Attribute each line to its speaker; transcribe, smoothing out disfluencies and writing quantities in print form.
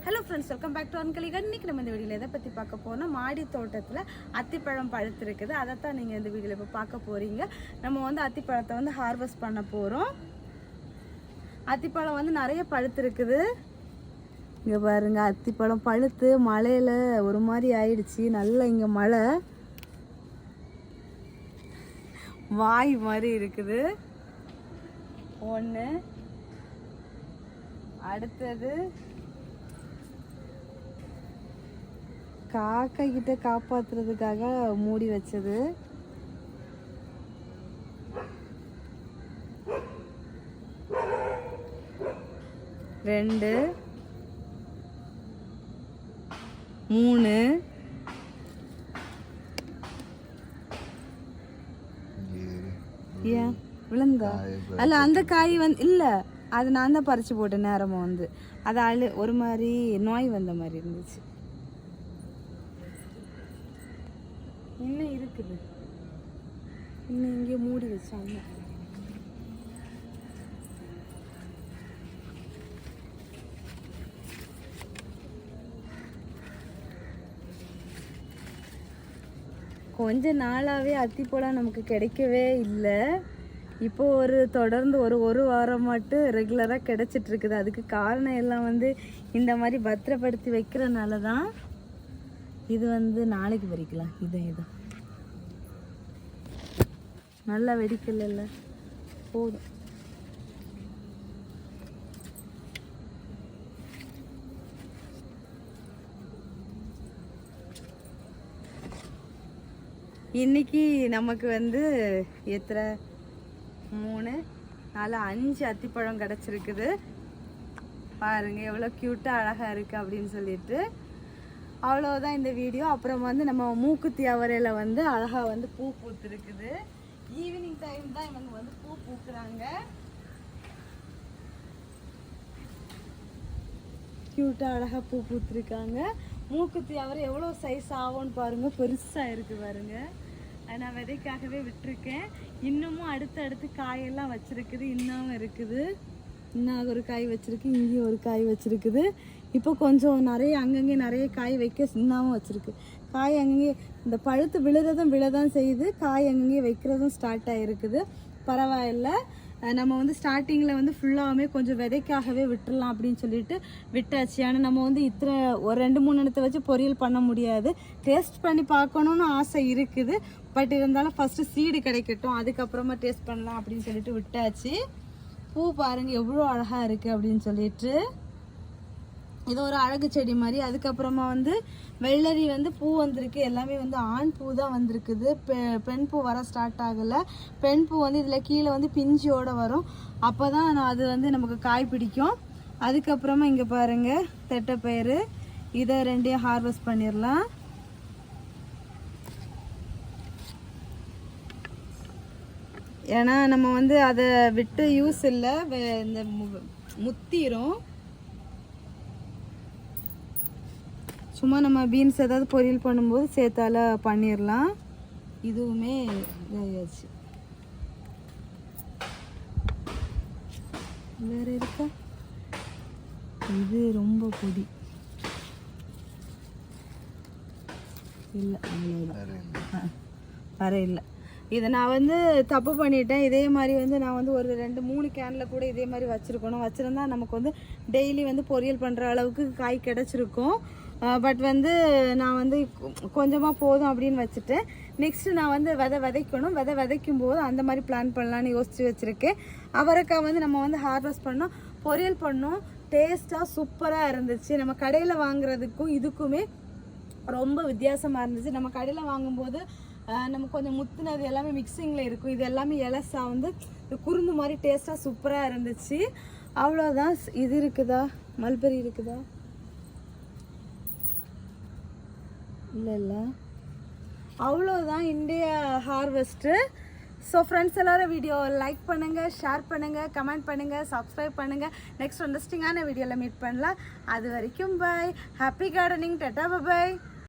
Speaker 1: Hello friends, welcome back to அன்கலிகன். இன்றைக்கி நம்ம இந்த வீடியோவில் எதை பற்றி பார்க்க போனால், மாடி தோட்டத்தில் அத்திப்பழம் பழுத்து இருக்குது. அதைத்தான் நீங்கள் இந்த வீடியோவில் இப்போ பார்க்க போகிறீங்க. நம்ம வந்து அத்திப்பழத்தை வந்து ஹார்வெஸ்ட் பண்ண போகிறோம். அத்திப்பழம் வந்து நிறைய பழுத்து இருக்குது. இங்கே பாருங்க, அத்திப்பழம் பழுத்து மழையில் ஒரு மாதிரி ஆயிடுச்சு. நல்லா இங்கே மழை வாய் மாதிரி இருக்குது. ஒன்று, அடுத்தது காக்கா கிட்ட காப்பாத்துறதுக்காக மூடி வச்சது. ரெண்டு, மூணு, ஏன் விழுந்தா? அல்ல, அந்த காய் வந்து இல்லை, அது நான் தான் பறிச்சு போட்டேன். நேரமாக வந்து அது ஒரு மாதிரி நோய் வந்த மாதிரி இருந்துச்சு. இன்னும் இருக்குது, இன்னும் இங்கே மூடி வச்சாங்க. கொஞ்ச நாளாகவே அத்திப்பழம் நமக்கு கிடைக்கவே இல்லை. இப்போ தொடர்ந்து ஒரு வாரம் மட்டும் ரெகுலராக கிடைச்சிட்டு இருக்குது. அதுக்கு காரணம் எல்லாம் வந்து இந்த மாதிரி பத்திரப்படுத்தி வைக்கிறனால தான். இது வந்து நாளைக்கு பறிக்கலாம். இது நல்லா வெடிக்கல, போதும். இன்னைக்கு நமக்கு வந்து எத்தனை 3, 4, 5 அத்திப்பழம் கிடச்சிருக்குது. பாருங்க எவ்வளோ க்யூட்டாக அழகாக இருக்குது அப்படின்னு சொல்லிட்டு. அவ்வளோதான் இந்த வீடியோ. அப்புறம் வந்து நம்ம மூக்குத்தி அவரையில் வந்து அழகாக வந்து பூ பூத்துருக்குது. ஈவினிங் டைம் தான் இவங்க வந்து பூ பூக்குறாங்க. க்யூட்டாக அழகாக பூ பூத்துருக்காங்க. மூக்குத்தி அவரை எவ்வளோ சைஸ் ஆகும்னு பாருங்கள், பெருசாக இருக்குது பாருங்க. நான் விதைக்காகவே விட்டுருக்கேன். இன்னமும் அடுத்து காயெல்லாம் வச்சிருக்குது. இன்னும் இருக்குது, இன்னும் ஒரு காய் வச்சிருக்கு, இங்கேயும் ஒரு காய் வச்சிருக்குது. இப்போ கொஞ்சம் நிறைய அங்கங்கே நிறைய காய் வைக்க இன்னமும் வச்சிருக்கு. காய் அங்கங்கே இந்த பழுத்து விழதான் செய்யுது. காய் அங்கங்கே வைக்கிறதும் ஸ்டார்ட் ஆகிருக்குது. பரவாயில்ல, நம்ம வந்து ஸ்டார்டிங்கில் வந்து ஃபுல்லாகவே கொஞ்சம் விதைக்காகவே விட்டுடலாம் அப்படின்னு சொல்லிட்டு விட்டாச்சு. ஆனால் நம்ம வந்து இத்தனை ஒரு 2-3 இடத்த வச்சு பொரியல் பண்ண முடியாது. டேஸ்ட் பண்ணி பார்க்கணுன்னு ஆசை இருக்குது. பட் இருந்தாலும் ஃபஸ்ட்டு சீடு கிடைக்கட்டும், அதுக்கப்புறமா டேஸ்ட் பண்ணலாம் அப்படின்னு சொல்லிட்டு விட்டாச்சு. பூ பாருங்கள் எவ்வளோ அழகாக இருக்குது அப்படின்னு சொல்லிட்டு. இது ஒரு அழகு செடி மாதிரி. அதுக்கப்புறமா வந்து வெள்ளரி வந்து பூ வந்திருக்கு. எல்லாமே வந்து ஆண் பூ தான் வந்திருக்குது. பெண் பூ வர ஸ்டார்ட் ஆகலை. பெண் பூ வந்து இதில் கீழே வந்து பிஞ்சியோடு வரும். அப்போ தான் அது வந்து நமக்கு காய் பிடிக்கும். அதுக்கப்புறமா இங்கே பாருங்கள் தட்டைப்பயிறு. இதை 2 ஹார்வெஸ்ட் பண்ணிடலாம். ஏன்னா நம்ம வந்து அதை விட்டு யூஸ் இல்லை, இந்த முத்திரும். சும்மா நம்ம பீன்ஸ் ஏதாவது பொரியல் பண்ணும்போது சேர்த்தால பண்ணிடலாம். இதுவுமே இதாகிடுச்சு. வேற இருக்கா? இது ரொம்ப பொடி இல்லை, அவ்வளோதான். வர இல்லை. இதை நான் வந்து தப்பு பண்ணிட்டேன். இதே மாதிரி வந்து நான் வந்து ஒரு 2-3 கேனில் கூட இதே மாதிரி வச்சுருக்கணும். வச்சுருந்தா நமக்கு வந்து டெய்லி வந்து பொரியல் பண்ணுற அளவுக்கு காய் கிடச்சிருக்கும். பட் வந்து நான் வந்து கொஞ்சமாக போதும் அப்படின்னு வச்சுட்டேன். நெக்ஸ்ட்டு நான் வந்து விதைக்கணும். விதைக்கும் போது அந்த மாதிரி பிளான் பண்ணலான்னு யோசித்து வச்சுருக்கேன். அவரைக்காய் வந்து நம்ம வந்து ஹார்வெஸ்ட் பண்ணோம், பொரியல் பண்ணோம். டேஸ்ட்டாக சூப்பராக இருந்துச்சு. நம்ம கடையில் வாங்குறதுக்கும் இதுக்குமே ரொம்ப வித்தியாசமாக இருந்துச்சு. நம்ம கடையில் வாங்கும்போது நம்ம கொஞ்சம் முத்துனது எல்லாமே மிக்சிங்கில் இருக்கும். இது எல்லாமே இலசா வந்து குறுந்து மாதிரி டேஸ்ட்டாக சூப்பராக இருந்துச்சு. அவ்வளோதான். இது இருக்குதா? மல்பெரி இருக்குதா? இல்லை. அவ்வளோதான் இந்திய ஹார்வெஸ்ட்டு. ஸோ ஃப்ரெண்ட்ஸ் எல்லோரும் வீடியோ லைக் பண்ணுங்கள், ஷேர் பண்ணுங்கள், கமெண்ட் பண்ணுங்கள், சப்ஸ்கிரைப் பண்ணுங்கள். நெக்ஸ்ட் இன்ட்ரெஸ்டிங்கான வீடியோவில் மீட் பண்ணலாம். அது வரைக்கும் பாய். Happy gardening. டாடா, பாய்.